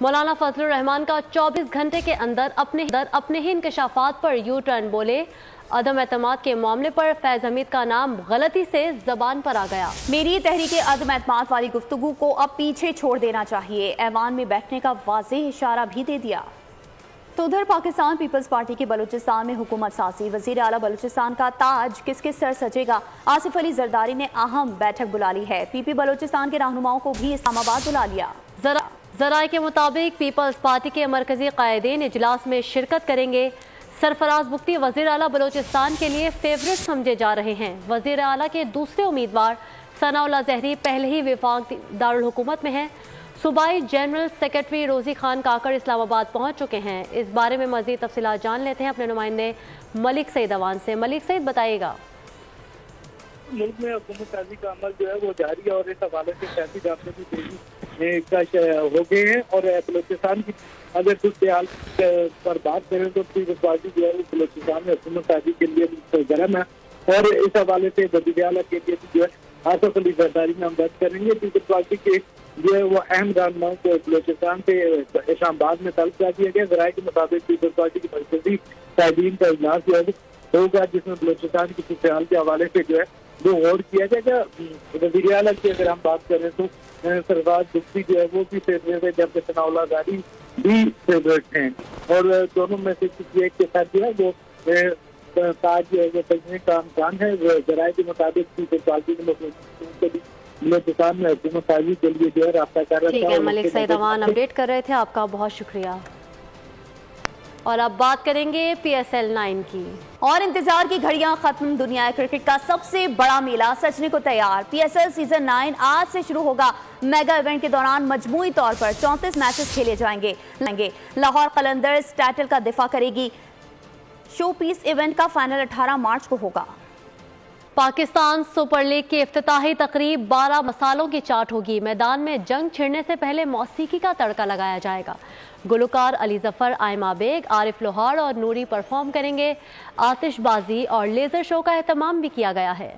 مولانا فضل الرحمان کا 24 گھنٹے کے اندر اپنے ہی انکشافات پر یو ٹرن، بولے عدم اعتماد کے معاملے پر فیض حمید کا نام غلطی سے زبان پر آ گیا۔ میری تحریک عدم اعتماد والی گفتگو کو اب پیچھے چھوڑ دینا چاہیے، ایوان میں بیٹھنے کا واضح اشارہ بھی دے دیا۔ تو ادھر پاکستان پیپلز پارٹی کی بلوچستان میں حکومت سازی، وزیر اعلیٰ بلوچستان کا تاج کس کے سر سجے گا؟ آصف علی زرداری نے اہم بیٹھک بلا لی ہے، پی پی بلوچستان کے رہنماؤں کو بھی اسلام آباد بلا لیا۔ ذرائع کے مطابق پیپلز پارٹی کے مرکزی قائدین اجلاس میں شرکت کریں گے۔ سرفراز بگٹی وزیر اعلیٰ بلوچستان کے لیے فیورٹ سمجھے جا رہے ہیں۔ وزیر اعلیٰ کے دوسرے امیدوار ثناء اللہ زہری پہلے ہی وفاق دارالحکومت میں ہیں۔ صوبائی جنرل سیکرٹری روزی خان کاکڑ اسلام آباد پہنچ چکے ہیں۔ اس بارے میں مزید تفصیلات جان لیتے ہیں اپنے نمائندے ملک سعید اوان سے۔ ملک سعید بتائیے گا۔ ملک میں حکومت سازی کا عمل جو ہے وہ جاری ہے اور اس حوالے سے سیاسی جابطے بھی تیزی ہو گئے ہیں، اور بلوچستان کی اگر صورتحال پر بات کریں تو پیپلز پارٹی جو ہے وہ بلوچستان میں حکومت سازی کے لیے گرم ہے، اور اس حوالے سے وزیر اعلیٰ کے لیے جو ہے آصف علی زرداری میں ہم بات کریں گے۔ پیپلز پارٹی کے جو ہے وہ اہم رہنماؤں کو بلوچستان سے اسلام آباد میں طلب کر دیا گیا۔ ذرائع کے مطابق پیپلز پارٹی کی مرکزی قائدین کا اجلاس جو ہے ہوگا، جس میں بلوچستان کی صورتحال کے حوالے سے جو ہے وہ غور کیا جائے گا۔ وزیر اعلیٰ کی اگر ہم بات کریں تو سرفراز بگٹی جو ہے وہ بھی فیوریٹ ہے، جبکہ ثناء اللہ زہری بھی فیوریٹ ہیں، اور دونوں میں سے کسی ایک کے ساتھ جو ہے وہ تاج جو ہے وہ سجنے کا امکان ہے۔ ذرائع کے مطابق پیپلز پارٹی کے بلوچستان میں حکومت سازی کے لیے جو ہے رابطہ کر رہا ٹھیک ہے، ملک سعید اوان اپڈیٹ کر رہے تھے، آپ کا بہت شکریہ۔ اور اب بات کریں گے پی ایس ایل 9 کی۔ اور انتظار کی گھڑیاں ختم، دنیا کرکٹ کا سب سے بڑا میلہ سجنے کو تیار۔ پی ایس ایل سیزن 9 آج سے شروع ہوگا۔ میگا ایونٹ کے دوران مجموعی طور پر 34 میچز کھیلے جائیں گے۔ لاہور قلندرز ٹائٹل کا دفاع کرے گی۔ شو پیس ایونٹ کا فائنل 18 مارچ کو ہوگا۔ پاکستان سپر لیگ کی افتتاحی تقریب 12 مسالوں کی چاٹ ہوگی۔ میدان میں جنگ چھڑنے سے پہلے موسیقی کا تڑکا لگایا جائے گا۔ گلوکار علی ظفر، آئمہ بیگ، عارف لوہار اور نوری پرفارم کریں گے۔ آتش بازی اور لیزر شو کا اہتمام بھی کیا گیا ہے۔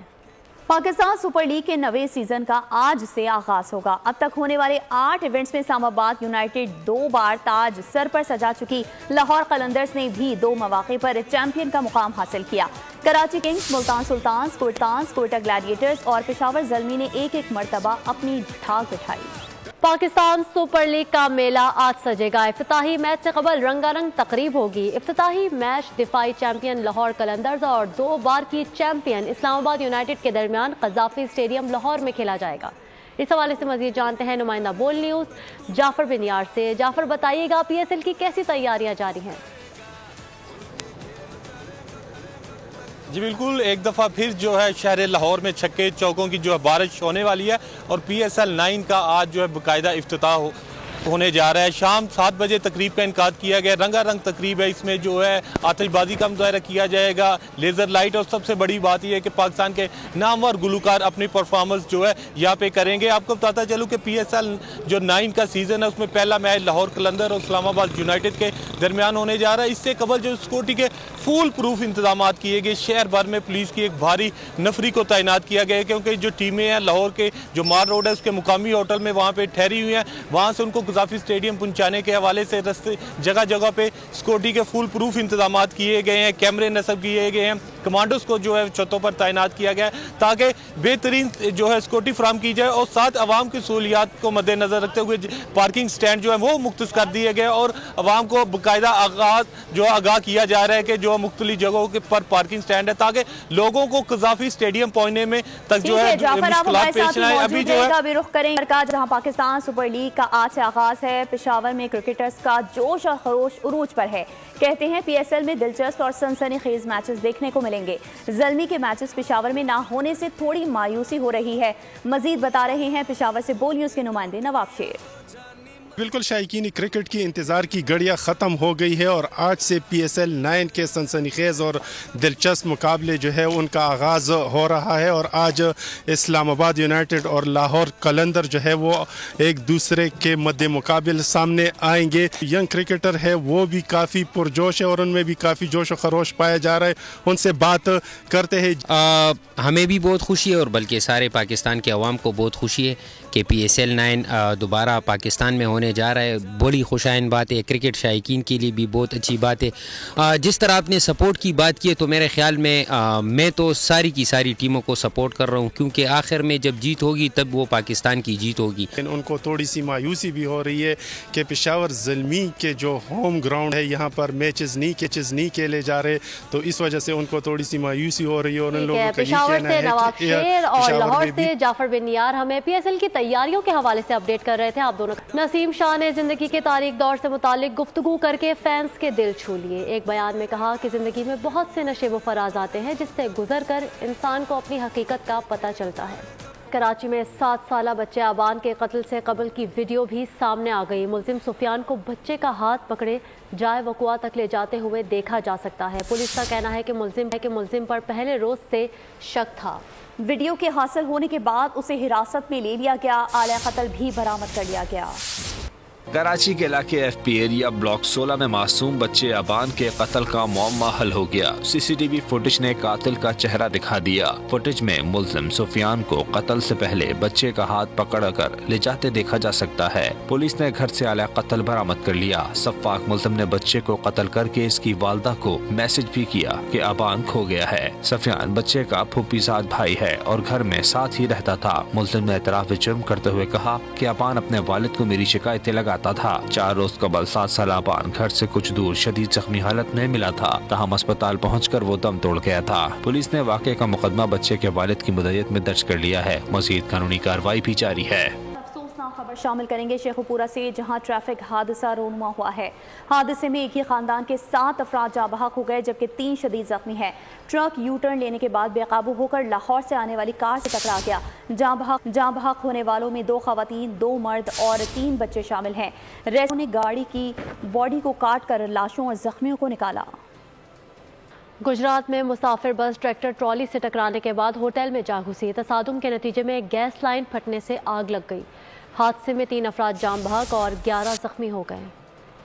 پاکستان سپر لیگ کے نویں سیزن کا آج سے آغاز ہوگا۔ اب تک ہونے والے 8 ایونٹس میں اسلام آباد یونائیٹڈ 2 بار تاج سر پر سجا چکی۔ لاہور قلندرز نے بھی 2 مواقع پر چیمپئن کا مقام حاصل کیا۔ کراچی کنگز، ملتان سلطانز، کوئٹہ گلیڈیٹرز اور پشاور زلمی نے ایک مرتبہ اپنی ڈھاک بٹھائی۔ پاکستان سپر لیگ کا میلہ آج سجے گا۔ افتتاحی میچ سے قبل رنگا رنگ تقریب ہوگی۔ افتتاحی میچ دفاعی چیمپئن لاہور قلندرز اور 2 بار کی چیمپئن اسلام آباد یونائیٹڈ کے درمیان قذافی اسٹیڈیم لاہور میں کھیلا جائے گا۔ اس حوالے سے مزید جانتے ہیں نمائندہ بول نیوز جعفر بن یار سے۔ جعفر بتائیے گا پی ایس ایل کی کیسی تیاریاں جاری ہیں؟ جی بالکل، ایک دفعہ پھر جو ہے شہر لاہور میں چھکے چوکوں کی جو ہے بارش ہونے والی ہے، اور پی ایس ایل 9 کا آج جو ہے باقاعدہ افتتاح ہونے جا رہا ہے۔ شام 7 بجے تقریب کا انعقاد کیا گیا۔ رنگا رنگ تقریب ہے، اس میں جو ہے آتش بازی کا مظاہرہ کیا جائے گا، لیزر لائٹ، اور سب سے بڑی بات یہ ہے کہ پاکستان کے نامور گلوکار اپنی پرفارمنس جو ہے یہاں پہ کریں گے۔ آپ کو بتاتا چلوں کہ پی ایس ایل جو 9 کا سیزن ہے اس میں پہلا میچ لاہور قلندر اور اسلام آباد یونائیٹڈ کے درمیان ہونے جا رہا ہے۔ اس سے قبل جو سیکورٹی کے فول پروف انتظامات کیے گئے، شہر بھر میں پولیس کی ایک بھاری نفری کو تعینات کیا گیا ہے، کیونکہ جو ٹیمیں ہیں لاہور کے جو مار روڈ ہے اس کے مقامی ہوٹل میں وہاں پہ ٹھہری ہوئی ہیں، وہاں سے ان کو قذافی اسٹیڈیم پہنچانے کے حوالے سے رستے جگہ جگہ پہ سیکورٹی کے فول پروف انتظامات کیے گئے ہیں، کیمرے نصب کیے گئے ہیں، کمانڈوز کو جو ہے چھتوں پر تعینات کیا گیا ہے تاکہ بہترین جو ہے سیکورٹی فراہم کی جائے، اور ساتھ عوام کی سہولیات کو مد نظر رکھتے ہوئے پارکنگ سٹینڈ جو ہے وہ مختص کر دیے گئے، اور عوام کو باقاعدہ آگاہ کیا جا رہا ہے کہ جو مختلف جگہوں پر پارکنگ سٹینڈ ہے تاکہ لوگوں کو قذافی اسٹیڈیم پہنچنے میں تک جو ہے مشکلات پیش نہ آئے۔ ابھی جو ہے رخ کریں جہاں پاکستان سپر لیگ کا آج سے آغاز ہے۔ پشاور میں کرکٹرز کا جوش اور خروش عروج پر ہے۔ کہتے ہیں پی ایس ایل میں دلچسپ اور سنسنی خیز میچز دیکھنے کو ملیں گے۔ زلمی کے میچز پشاور میں نہ ہونے سے تھوڑی مایوسی ہو رہی ہے۔ مزید بتا رہے ہیں پشاور سے بول نیوز کے نمائندے نواب شیر۔ بالکل شائقین کرکٹ کی انتظار کی گھڑیاں ختم ہو گئی ہے، اور آج سے پی ایس ایل 9 کے سنسنی خیز اور دلچسپ مقابلے جو ہے ان کا آغاز ہو رہا ہے، اور آج اسلام آباد یونائیٹڈ اور لاہور قلندر جو ہے وہ ایک دوسرے کے مد مقابل سامنے آئیں گے۔ ینگ کرکٹر ہے وہ بھی کافی پرجوش ہے اور ان میں بھی کافی جوش و خروش پایا جا رہا ہے، ان سے بات کرتے ہیں۔ ہمیں بھی بہت خوشی ہے اور بلکہ سارے پاکستان کے عوام کو بہت خوشی ہے کہ پی ایس ایل 9 دوبارہ پاکستان میں ہونے ہونے جا رہا ہے بڑی خوشائن بات ہے، کرکٹ شائقین کے لیے بھی بہت اچھی بات ہے۔ جس طرح آپ نے سپورٹ کی بات کی ہے تو میرے خیال میں تو ساری کی ساری ٹیموں کو سپورٹ کر رہا ہوں، کیونکہ آخر میں جب جیت ہوگی تب وہ پاکستان کی جیت ہوگی۔ ان کو تھوڑی سی مایوسی بھی ہو رہی ہے کہ پشاور زلمی کے جو ہوم گراؤنڈ ہے یہاں پر میچز نہیں کھیلے جا رہے، تو اس وجہ سے ان کو تھوڑی سی مایوسی ہو رہی ہے۔ اور ان لوگوں کا پشاور سے نواب شیر اور لاہور سے جعفر بن یار ہمیں پی ایس ایل کی تیاریوں کے حوالے سے اپڈیٹ کر رہے تھے۔ آپ دونوں نسیم شاہ نے زندگی کے تاریک دور سے متعلق گفتگو کر کے فینس کے دل چھو لیے۔ ایک بیان میں کہا کہ زندگی میں بہت سے نشیب و فراز آتے ہیں جس سے گزر کر انسان کو اپنی حقیقت کا پتہ چلتا ہے۔ کراچی میں 7 سالہ بچے ابان کے قتل سے قبل کی ویڈیو بھی سامنے آ گئی۔ ملزم سفیان کو بچے کا ہاتھ پکڑے جائے وقوع تک لے جاتے ہوئے دیکھا جا سکتا ہے۔ پولیس کا کہنا ہے کہ ملزم پر پہلے روز سے شک تھا۔ ویڈیو کے حاصل ہونے کے بعد اسے حراست میں لے لیا گیا، آلہ قتل بھی برآمد کر لیا گیا۔ کراچی کے علاقے ایف پی ایریا بلاک 16 میں معصوم بچے ابان کے قتل کا معمہ حل ہو گیا۔ سی سی ٹی وی فوٹیج نے قاتل کا چہرہ دکھا دیا۔ فوٹیج میں ملزم سفیان کو قتل سے پہلے بچے کا ہاتھ پکڑ کر لے جاتے دیکھا جا سکتا ہے۔ پولیس نے گھر سے آلہ قتل برآمد کر لیا۔ سفاک ملزم نے بچے کو قتل کر کے اس کی والدہ کو میسج بھی کیا کہ ابان کھو گیا ہے۔ سفیان بچے کا پھوپھی زاد بھائی ہے اور گھر میں ساتھ ہی رہتا تھا۔ ملزم نے اعتراف جرم کرتے ہوئے کہا کہ ابان اپنے والد کو میری شکایتیں لگاتا تھا۔ 4 روز قبل 7 سالہ ابان گھر سے کچھ دور شدید زخمی حالت میں ملا تھا، تاہم اسپتال پہنچ کر وہ دم توڑ گیا تھا۔ پولیس نے واقعے کا مقدمہ بچے کے والد کی مدعیت میں درج کر لیا ہے۔ مزید قانونی کارروائی بھی جاری ہے۔ خبر شامل کریں گے شیخ پورہ سے، جہاں ٹریفک حادثہ رونما ہوا ہے۔ حادثے میں ایک ہی خاندان کے 7 افراد جاں بحق ہو گئے جبکہ 3 شدید زخمی ہیں۔ ٹرک یو ٹرن لینے کے بعد بے قابو ہو کر لاہور سے آنے والی کار سے ٹکرا گیا۔ جاں بحق ہونے والوں میں 2 خواتین، 2 مرد اور 3 بچے شامل ہیں۔ ریسکیو نے گاڑی کی باڈی کو کاٹ کر لاشوں اور زخمیوں کو نکالا۔ گجرات میں مسافر بس ٹریکٹر ٹرالی سے ٹکرانے کے بعد ہوٹل میں جا گھسی۔ تصادم کے نتیجے میں گیس لائن پھٹنے سے آگ لگ گئی۔ حادثے میں 3 افراد جاں بحق اور 11 زخمی ہو گئے۔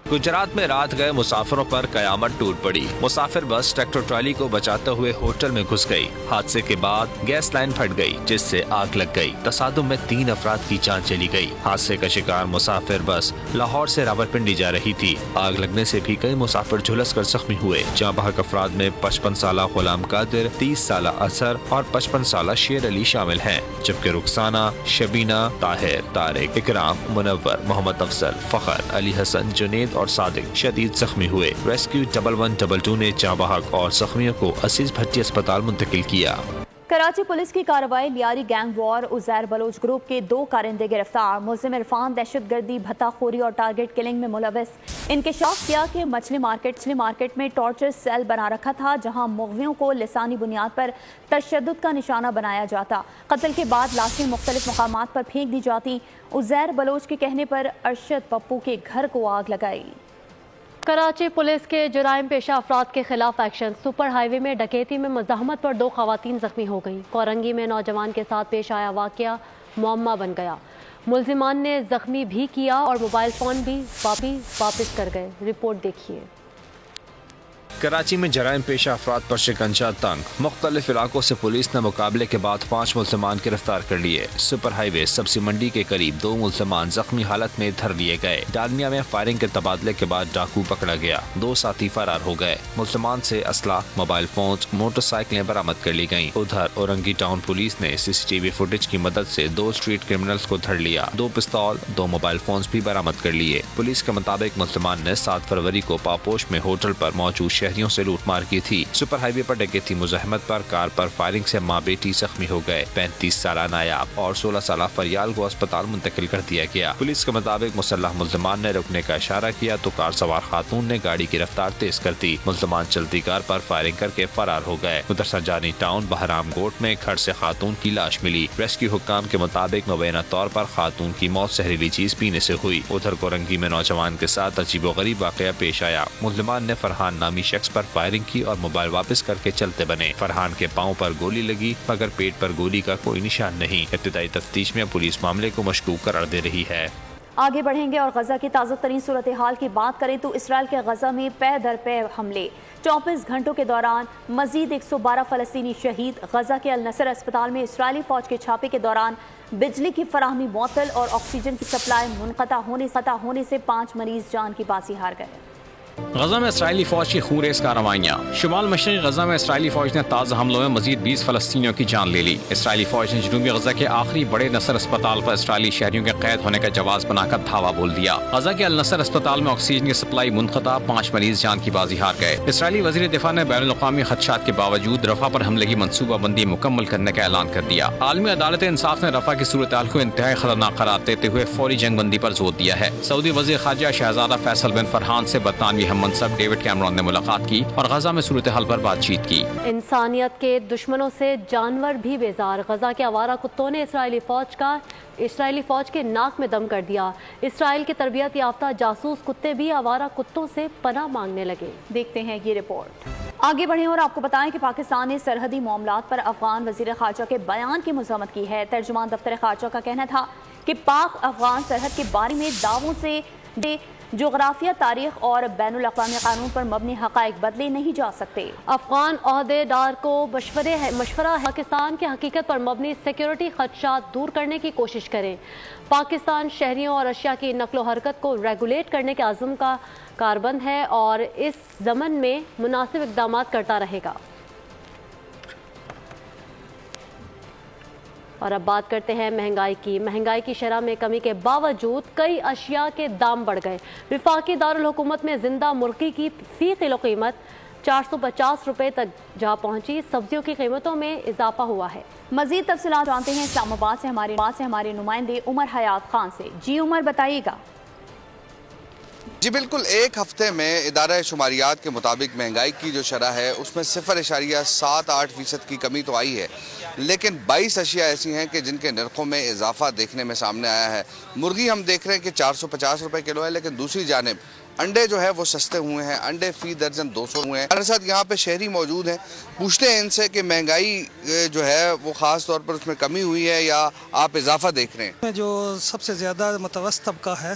گجرات میں رات گئے مسافروں پر قیامت ٹوٹ پڑی۔ مسافر بس ٹریکٹر ٹرالی کو بچاتے ہوئے ہوٹل میں گھس گئی۔ حادثے کے بعد گیس لائن پھٹ گئی جس سے آگ لگ گئی۔ تصادم میں 3 افراد کی جان چلی گئی۔ حادثے کا شکار مسافر بس لاہور سے راولپنڈی جا رہی تھی۔ آگ لگنے سے بھی کئی مسافر جھلس کر زخمی ہوئے۔ جاں بحق افراد میں 55 سالہ غلام قادر، 30 سالہ اثر اور 55 سالہ شیر علی شامل ہیں، جبکہ رخسانہ، شبینہ، طاہر، طارق، اکرام، منور، محمد افضل، فخر، علی حسن، جنید اور صادق شدید زخمی ہوئے۔ ریسکیو 1122 نے جاں بحق اور زخمیوں کو عزیز بھٹی اسپتال منتقل کیا۔ کراچی پولیس کی کارروائی، Lyari gang war, Uzair Baloch group کے 2 کارندے گرفتار۔ ملزم عرفان دہشت گردی، بھتہ خوری اور ٹارگٹ کلنگ میں ملوث۔ انکشاف کیا کہ مچھلی مارکیٹ میں ٹارچر سیل بنا رکھا تھا جہاں مغویوں کو لسانی بنیاد پر تشدد کا نشانہ بنایا جاتا۔ قتل کے بعد لاشیں مختلف مقامات پر پھینک دی جاتی۔ عزیر بلوچ کے کہنے پر ارشد پپو کے گھر کو آگ لگائی۔ کراچی پولیس کے جرائم پیشہ افراد کے خلاف ایکشن۔ سپر ہائی وے میں ڈکیتی میں مزاحمت پر 2 خواتین زخمی ہو گئیں۔ کورنگی میں نوجوان کے ساتھ پیش آیا واقعہ معمہ بن گیا۔ ملزمان نے زخمی بھی کیا اور موبائل فون بھی واپس کر گئے۔ رپورٹ دیکھیے۔ کراچی میں جرائم پیشہ افراد پر شکنجہ تنگ۔ مختلف علاقوں سے پولیس نے مقابلے کے بعد 5 ملزمان گرفتار کر لیے۔ سپر ہائی وے سبزی منڈی کے قریب 2 ملزمان زخمی حالت میں دھر لیے گئے۔ ڈالمیا میں فائرنگ کے تبادلے کے بعد ڈاکو پکڑا گیا۔ 2 ساتھی فرار ہو گئے۔ ملزمان سے اسلحہ، موبائل فونز، موٹر سائیکلیں برآمد کر لی گئیں۔ ادھر اورنگی ٹاؤن پولیس نے سی سی ٹی وی فوٹیج کی مدد سے 2 اسٹریٹ کرمنلز کو دھر لیا۔ 2 پستول، 2 موبائل فونز بھی برآمد کر لیے۔ پولیس کے مطابق ملزمان نے 7 فروری کو پاپوش میں ہوٹل پر موجود شہریوں سے لوٹ مار کی تھی۔ سپر ہائی وے پر ڈکیتی مزاحمت پر کار پر فائرنگ سے ماں بیٹی زخمی ہو گئے۔ 35 سالہ نایاب اور 16 سالہ فریال کو اسپتال منتقل کر دیا گیا۔ پولیس کے مطابق مسلح ملزمان نے رکنے کا اشارہ کیا تو کار سوار خاتون نے گاڑی کی رفتار تیز کر دی۔ ملزمان چلتی کار پر فائرنگ کر کے فرار ہو گئے۔ ادھر سنجانی ٹاؤن بہرام گوٹ میں گھر سے خاتون کی لاش ملی۔ ریسکیو حکام کے مطابق مبینہ طور پر خاتون کی موت زہریلی چیز پینے سے ہوئی۔ ادھر کورنگی میں نوجوان کے ساتھ عجیب و غریب واقعہ پیش آیا۔ ملزمان نے فرحان نامی شخص پر فائرنگ کی اور موبائل واپس کر کے چلتے بنے۔ فرحان کے پاؤں پر گولی لگی مگر پیٹ پر گولی کا کوئی نشان نہیں۔ ابتدائی تفتیش میں پولیس معاملے کو مشکوک قرار دے رہی ہے۔ آگے بڑھیں گے اور غزہ کی تازہ ترین صورتحال کی بات کریں تو اسرائیل کے غزہ میں پے در پے حملے، 24 گھنٹوں کے دوران مزید 112 فلسطینی شہید۔ غزہ کے النصر اسپتال میں اسرائیلی فوج کے چھاپے کے دوران بجلی کی فراہمی معطل اور آکسیجن کی سپلائی منقطع ہونے سے 5 مریض جان کی بازی ہار گئے۔ غزہ میں اسرائیلی فوج کی خونریز کارروائیاں۔ شمال مشرقی غزہ میں اسرائیلی فوج نے تازہ حملوں میں مزید 20 فلسطینیوں کی جان لے لی۔ اسرائیلی فوج نے جنوبی غزہ کے آخری بڑے نصر اسپتال پر اسرائیلی شہریوں کے قید ہونے کا جواز بنا کر دھاوا بول دیا۔ غزہ کے النصر اسپتال میں آکسیجن کی سپلائی منقطع، 5 مریض جان کی بازی ہار گئے۔ اسرائیلی وزیر دفاع نے بین الاقوامی خدشات کے باوجود رفح پر حملے کی منصوبہ بندی مکمل کرنے کا اعلان کر دیا۔ عالمی عدالت انصاف نے رفح کی صورتحال کو انتہائی خطرناک قرار دیتے ہوئے فوری جنگ بندی پر زور دیا ہے۔ سعودی وزیر خارجہ شہزادہ فیصل بن فرحان سے برطانوی ہم منصب ڈیوڈ کیمرون نے ملاقات کی اور غزہ میں صورتحال پر بات چیت کی۔ انسانیت کے دشمنوں سے جانور بھی بیزار، غزہ کے آوارہ کتوں نے اسرائیلی فوج کے ناک میں دم کر دیا۔ اسرائیل کے تربیت یافتہ جاسوس کتے بھی آوارہ کتوں سے پناہ مانگنے لگے۔ دیکھتے ہیں یہ رپورٹ۔ آگے بڑھیں اور آپ کو بتائیں کہ پاکستان نے سرحدی معاملات پر افغان وزیر خارجہ کے بیان کی مذمت کی ہے۔ ترجمان دفتر خارجہ کا کہنا تھا کہ پاک افغان سرحد کے بارے میں دعووں سے جغرافیہ، تاریخ اور بین الاقوامی قانون پر مبنی حقائق بدلے نہیں جا سکتے۔ افغان عہدے دار کو مشورہ ہے پاکستان کے حقیقت پر مبنی سیکیورٹی خدشات دور کرنے کی کوشش کریں۔ پاکستان شہریوں اور اشیاء کی نقل و حرکت کو ریگولیٹ کرنے کے عزم کا کاربند ہے اور اس ضمن میں مناسب اقدامات کرتا رہے گا۔ اور اب بات کرتے ہیں مہنگائی کی شرح میں کمی کے باوجود کئی اشیاء کے دام بڑھ گئے۔ وفاقی دارالحکومت میں زندہ مرغی کی فی کلو قیمت 450 روپے تک جا پہنچی۔ سبزیوں کی قیمتوں میں اضافہ ہوا ہے۔ مزید تفصیلات جانتے ہیں اسلام آباد سے ہمارے نمائندے عمر حیات خان سے۔ جی عمر، بتائیے گا۔ جی بالکل، ایک ہفتے میں ادارہ شماریات کے مطابق مہنگائی کی جو شرح ہے اس میں 0.78% کی کمی تو آئی ہے، لیکن 22 اشیاء ایسی ہیں کہ جن کے نرخوں میں اضافہ دیکھنے میں سامنے آیا ہے۔ مرغی ہم دیکھ رہے ہیں کہ 450 روپے کلو ہے، لیکن دوسری جانب انڈے جو ہے وہ سستے ہوئے ہیں۔ انڈے فی درجن 200 ہوئے ہیں۔ ہمارے ساتھ یہاں پہ شہری موجود ہیں، پوچھتے ہیں ان سے کہ مہنگائی جو ہے وہ خاص طور پر اس میں کمی ہوئی ہے یا آپ اضافہ دیکھ رہے ہیں؟ جو سب سے زیادہ متوسط طبقہ ہے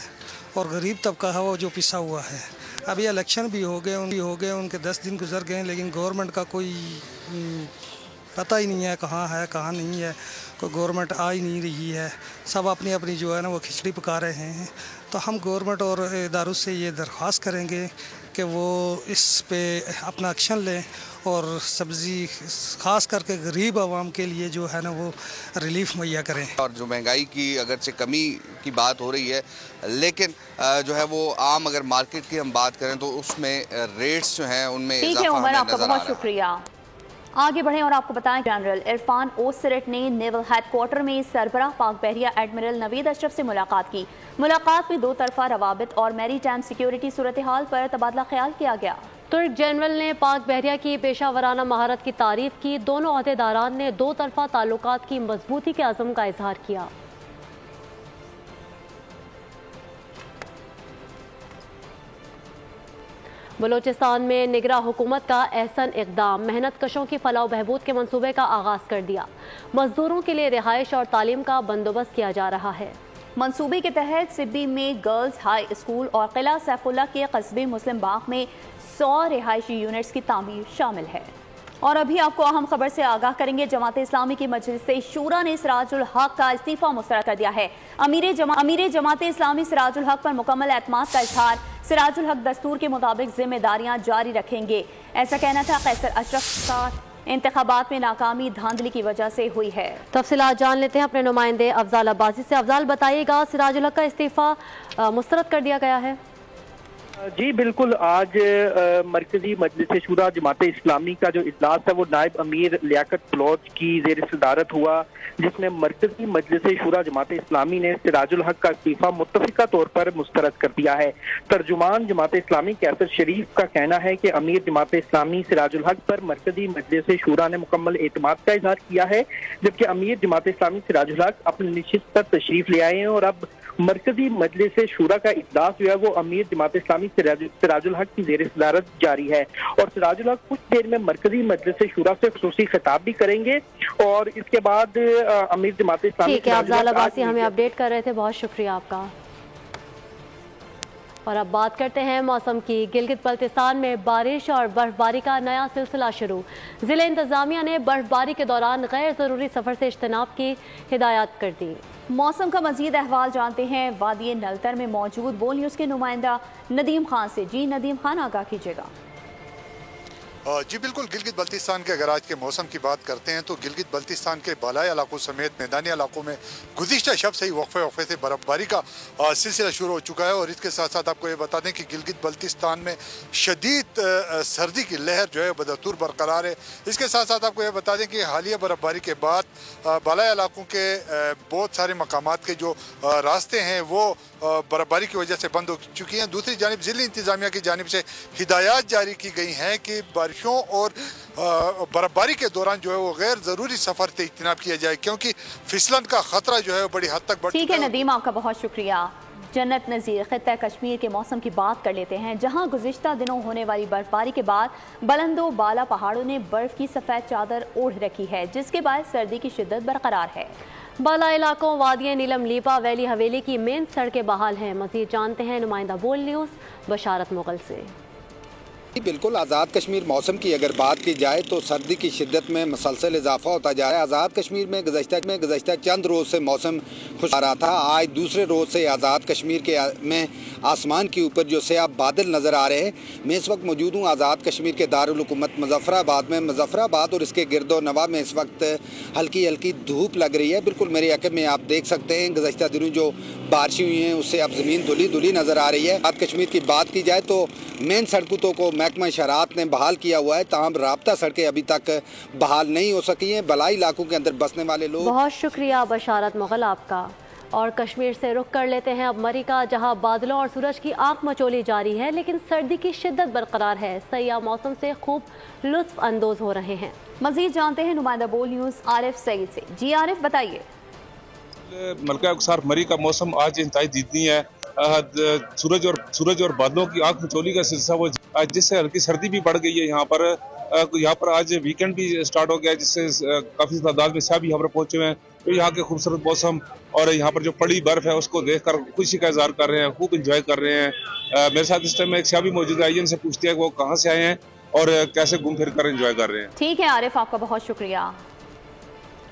اور غریب طبقہ ہے وہ جو پسا ہوا ہے۔ ابھی الیکشن بھی ہو گئے، ان کے 10 دن گزر گئے، لیکن گورنمنٹ کا کوئی پتہ ہی نہیں ہے کہاں ہے کہاں نہیں ہے، کوئی گورنمنٹ آ ہی نہیں رہی ہے۔ سب اپنی جو ہے نا وہ کھچڑی پکا رہے ہیں۔ تو ہم گورنمنٹ اور اداروں سے یہ درخواست کریں گے کہ وہ اس پہ اپنا ایکشن لیں اور سبزی خاص کر کے غریب عوام کے لیے جو ہے نا وہ ریلیف مہیا کریں۔ اور جو مہنگائی کی اگرچہ کمی کی بات ہو رہی ہے، لیکن جو ہے وہ عام اگر مارکیٹ کی ہم بات کریں تو اس میں ریٹس جو ہیں ان میں اضافہ ہمیں نظر آ رہا ہے۔ آپ کا بہت شکریہ۔ آگے بڑھیں اور آپ کو بتائیں جنرل عرفان اوسرٹ نے نیول ہیڈ کوارٹر میں سربراہ پاک بحریہ ایڈمرل نوید اشرف سے ملاقات کی۔ ملاقات میں 2 طرفہ روابط اور میری ٹائم سیکیورٹی صورتحال پر تبادلہ خیال کیا گیا۔ ترک جنرل نے پاک بحریہ کی پیشہ ورانہ مہارت کی تعریف کی۔ دونوں عہدیداران نے 2 طرفہ تعلقات کی مضبوطی کے عزم کا اظہار کیا۔ بلوچستان میں نگراں حکومت کا احسن اقدام، محنت کشوں کی فلاح و بہبود کے منصوبے کا آغاز کر دیا۔ مزدوروں کے لیے رہائش اور تعلیم کا بندوبست کیا جا رہا ہے۔ منصوبے کے تحت سبی میں گرلز ہائی اسکول اور قلعہ سیف اللہ کے قصبے مسلم باغ میں 100 رہائشی یونٹس کی تعمیر شامل ہے۔ اور ابھی آپ کو اہم خبر سے آگاہ کریں گے۔ جماعت اسلامی کی مجلس شورا نے سراج الحق کا استعفیٰ مسترد کر دیا ہے۔ امیر جماعت اسلامی سراج الحق پر مکمل اعتماد کا اظہار۔ سراج الحق دستور کے مطابق ذمہ داریاں جاری رکھیں گے، ایسا کہنا تھا قیصر اشرف کا۔ انتخابات میں ناکامی دھاندلی کی وجہ سے ہوئی ہے۔ تفصیلات جان لیتے ہیں اپنے نمائندے افضال عباسی سے۔ افضال، بتائیے گا، سراج الحق کا استعفیٰ مسترد کر دیا گیا ہے؟ جی بالکل، آج مرکزی مجلس شورا جماعت اسلامی کا جو اجلاس ہے وہ نائب امیر لیاقت بلوچ کی زیر صدارت ہوا، جس میں مرکزی مجلس شورا جماعت اسلامی نے سراج الحق کا استعفیٰ متفقہ طور پر مسترد کر دیا ہے۔ ترجمان جماعت اسلامی قیصر شریف کا کہنا ہے کہ امیر جماعت اسلامی سراج الحق پر مرکزی مجلس شورا نے مکمل اعتماد کا اظہار کیا ہے، جبکہ امیر جماعت اسلامی سراج الحق اپنی نشست پر تشریف لے آئے ہیں اور اب مرکزی مجلس شورا کا اجلاس جو ہے وہ امیر جماعت اسلامی سراج الحق کی زیر صدارت جاری ہے، اور سراج الحق کچھ دیر میں مرکزی مجلس شورا سے خصوصی خطاب بھی کریں گے، اور اس کے بعد امیر جماعت اسلامی ٹھیک ہے، افضال عباسی ہمیں اپڈیٹ کر رہے تھے، بہت شکریہ آپ کا۔ اور اب بات کرتے ہیں موسم کی۔ گلگت بلتستان میں بارش اور برفباری کا نیا سلسلہ شروع۔ ضلع انتظامیہ نے برفباری کے دوران غیر ضروری سفر سے اجتناب کی ہدایات کر دی۔ موسم کا مزید احوال جانتے ہیں وادی نلتر میں موجود بول نیوز کے نمائندہ ندیم خان سے۔ جی ندیم خان، آگاہ کیجیے گا۔ جی بالکل، گلگت بلتستان کے اگر آج کے موسم کی بات کرتے ہیں تو گلگت بلتستان کے بالائی علاقوں سمیت میدانی علاقوں میں گزشتہ شب سے ہی وقفے سے برفباری کا سلسلہ شروع ہو چکا ہے، اور اس کے ساتھ ساتھ آپ کو یہ بتا دیں کہ گلگت بلتستان میں شدید سردی کی لہر جو ہے بدستور برقرار ہے۔ اس کے ساتھ ساتھ آپ کو یہ بتا دیں کہ حالیہ برفباری کے بعد بالائی علاقوں کے بہت سارے مقامات کے جو راستے ہیں وہ برفباری کی وجہ سے بند ہو چکی ہیں۔ دوسری جانب ضلع انتظامیہ کی جانب سے ہدایات جاری کی گئی ہیں کہ بارشوں اور برفباری کے دوران جو ہے وہ غیر ضروری سفر سے اجتناب کیا جائے، کیونکہ پھسلن کا خطرہ جو ہے وہ بڑی حد تک بڑھ چکا ہے۔ ٹھیک ہے ندیم، آپ کا بہت شکریہ۔ جنت نذیر، خطہ کشمیر کے موسم کی بات کر لیتے ہیں، جہاں گزشتہ دنوں ہونے والی برفباری کے بعد بلند و بالا پہاڑوں نے برف کی سفید چادر اوڑھ رکھی ہے، جس کے باعث سردی کی شدت برقرار ہے۔ بالا علاقوں وادی نیلم لیپا ویلی حویلی کی مین سڑکیں بحال ہیں۔ مزید جانتے ہیں نمائندہ بول نیوز بشارت مغل سے۔ بالکل، آزاد کشمیر موسم کی اگر بات کی جائے تو سردی کی شدت میں مسلسل اضافہ ہوتا جا رہا ہے۔ آزاد کشمیر میں گزشتہ چند روز سے موسم خوش آ رہا تھا۔ آج دوسرے روز سے آزاد کشمیر کے میں آسمان کے اوپر جو سیاہ بادل نظر آ رہے ہیں۔ میں اس وقت موجود ہوں آزاد کشمیر کے دارالحکومت مظفر آباد میں۔ مظفر آباد اور اس کے گرد و نواح میں اس وقت ہلکی دھوپ لگ رہی ہے۔ بالکل میرے عقب میں آپ دیکھ سکتے ہیں گزشتہ دنوں جو بارشیں ہوئی ہیں اس سے اب زمین دھلی نظر آ رہی ہے۔ آزاد کشمیر کی بات کی جائے تو مین سڑکوں کو محکمہ شراعت نے بحال کیا ہوا ہے، تاہم رابطہ سڑکیں ابھی تک بحال نہیں ہو سکی ہیں۔ بلائی علاقوں کے اندر بسنے والے لوگ۔ بہت شکریہ بشارت مغل آپ کا۔ اور کشمیر سے رخ کر لیتے ہیں اب مری کا، جہاں بادلوں اور سورج کی آنکھ مچولی جاری ہے لیکن سردی کی شدت برقرار ہے۔ سیاح موسم سے خوب لطف اندوز ہو رہے ہیں۔ مزید جانتے ہیں نمائندہ بول نیوز عارف سعید سے۔ جی عارف، بتائیے۔ ملکہ اکثار مری کا موسم آج انتہائی جتنی ہے، سورج اور بادلوں کی آنکھ مچولی کا سلسلہ وہ جس سے ہلکی سردی بھی بڑھ گئی ہے۔ یہاں پر آج ویکنڈ بھی سٹارٹ ہو گیا ہے، جس سے کافی تعداد میں سیاح بھی یہاں پر پہنچے ہوئے ہیں۔ تو یہاں کے خوبصورت موسم اور یہاں پر جو پڑی برف ہے اس کو دیکھ کر خوشی کا اظہار کر رہے ہیں، خوب انجوائے کر رہے ہیں۔ میرے ساتھ اس ٹائم میں ایک سیاح بھی موجود ہے، آئیے ان سے پوچھتے ہیں کہ وہ کہاں سے آئے ہیں اور کیسے گھوم پھر کر انجوائے کر رہے ہیں۔ ٹھیک ہے عارف، آپ کا بہت شکریہ۔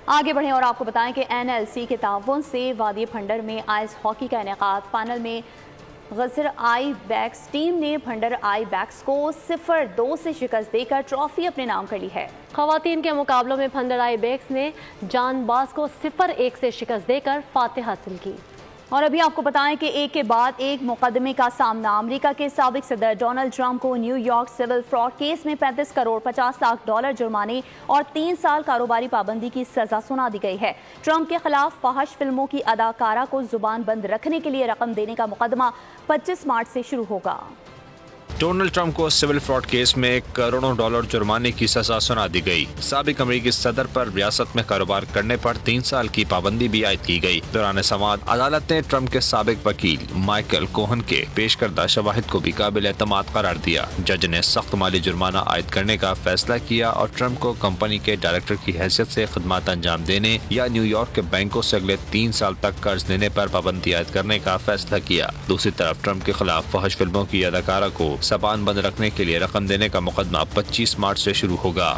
آگے بڑھیں اور آپ کو بتائیں کہ NLC کے تعاون سے وادی بھنڈر میں آئس ہاکی کا انعقاد۔ فائنل میں غزر آئی بیکس ٹیم نے بھنڈر آئی بیکس کو 0-2 سے شکست دے کر ٹرافی اپنے نام کر لی ہے۔ خواتین کے مقابلوں میں بھنڈر آئی بیکس نے جان باز کو 0-1 سے شکست دے کر فاتح حاصل کی۔ اور ابھی آپ کو بتائیں کہ ایک کے بعد ایک مقدمے کا سامنا۔ امریکہ کے سابق صدر ڈونلڈ ٹرمپ کو new York civil fraud case میں 35 کروڑ 50 لاکھ ڈالر جرمانے اور 3 سال کاروباری پابندی کی سزا سنا دی گئی ہے۔ ٹرمپ کے خلاف فحش فلموں کی اداکارہ کو زبان بند رکھنے کے لیے رقم دینے کا مقدمہ 25 مارچ سے شروع ہوگا۔ ڈونلڈ ٹرمپ کو سول فراڈ کیس میں کروڑوں ڈالر جرمانے کی سزا سنا دی گئی۔ سابق امریکی صدر پر ریاست میں کاروبار کرنے پر 3 سال کی پابندی بھی عائد کی گئی۔ دوران سماعت عدالت نے ٹرمپ کے سابق وکیل مائیکل کوہن کے پیش کردہ شواہد کو بھی قابل اعتماد قرار دیا۔ جج نے سخت مالی جرمانہ عائد کرنے کا فیصلہ کیا اور ٹرمپ کو کمپنی کے ڈائریکٹر کی حیثیت سے خدمات انجام دینے یا نیو یارک کے بینکوں سے اگلے 3 سال تک قرض لینے پر پابندی عائد کرنے کا فیصلہ کیا۔ دوسری طرف ٹرمپ کے خلاف فحش فلموں کی اداکارہ کو زبان بند رکھنے کے لیے رقم دینے کا مقدمہ 25 مارچ سے شروع ہوگا۔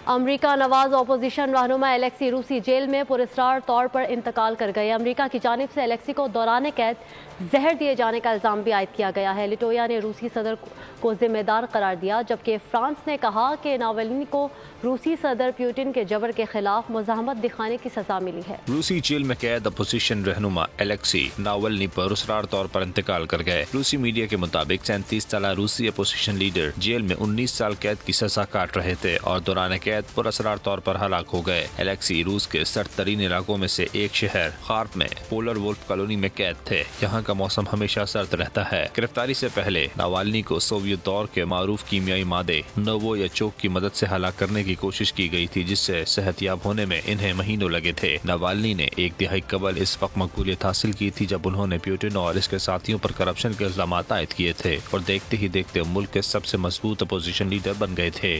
امریکہ نواز اپوزیشن رہنما الیکسی روسی جیل میں پراسرار طور پر انتقال کر گئے۔ امریکہ کی جانب سے الیکسی کو دوران قید زہر دیے جانے کا الزام بھی عائد کیا گیا ہے۔ لٹویا نے روسی صدر کو ذمہ دار قرار دیا، جبکہ فرانس نے کہا کہ ناولنی کو روسی صدر پیوٹن کے جبر کے خلاف مزاحمت دکھانے کی سزا ملی ہے۔ روسی جیل میں قید اپوزیشن رہنما الیکسی ناولنی پراسرار طور پر انتقال کر گئے۔ روسی میڈیا کے مطابق 37 سالہ روسی اپوزیشن لیڈر جیل میں 19 سال قید کی سزا کاٹ رہے تھے اور دوران قید پراسرار طور پر ہلاک ہو گئے۔ الیکسی روس کے سرد ترین علاقوں میں سے ایک شہر خارپ میں پولر وولف کالونی میں قید تھے۔ یہاں کا موسم ہمیشہ سرد رہتا ہے۔ گرفتاری سے پہلے ناولنی کو سوویت دور کے معروف کیمیائی مادے نوو یا چوک کی مدد سے ہلاک کرنے کی کوشش کی گئی تھی، جس سے صحت یاب ہونے میں انہیں مہینوں لگے تھے۔ ناولنی نے 1 دہائی قبل اس وقت مقبولیت حاصل کی تھی جب انہوں نے پیوٹن اور اس کے ساتھیوں پر کرپشن کے الزامات عائد کیے تھے اور دیکھتے ہی دیکھتے ملک کے سب سے مضبوط اپوزیشن لیڈر بن گئے تھے۔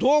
2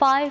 5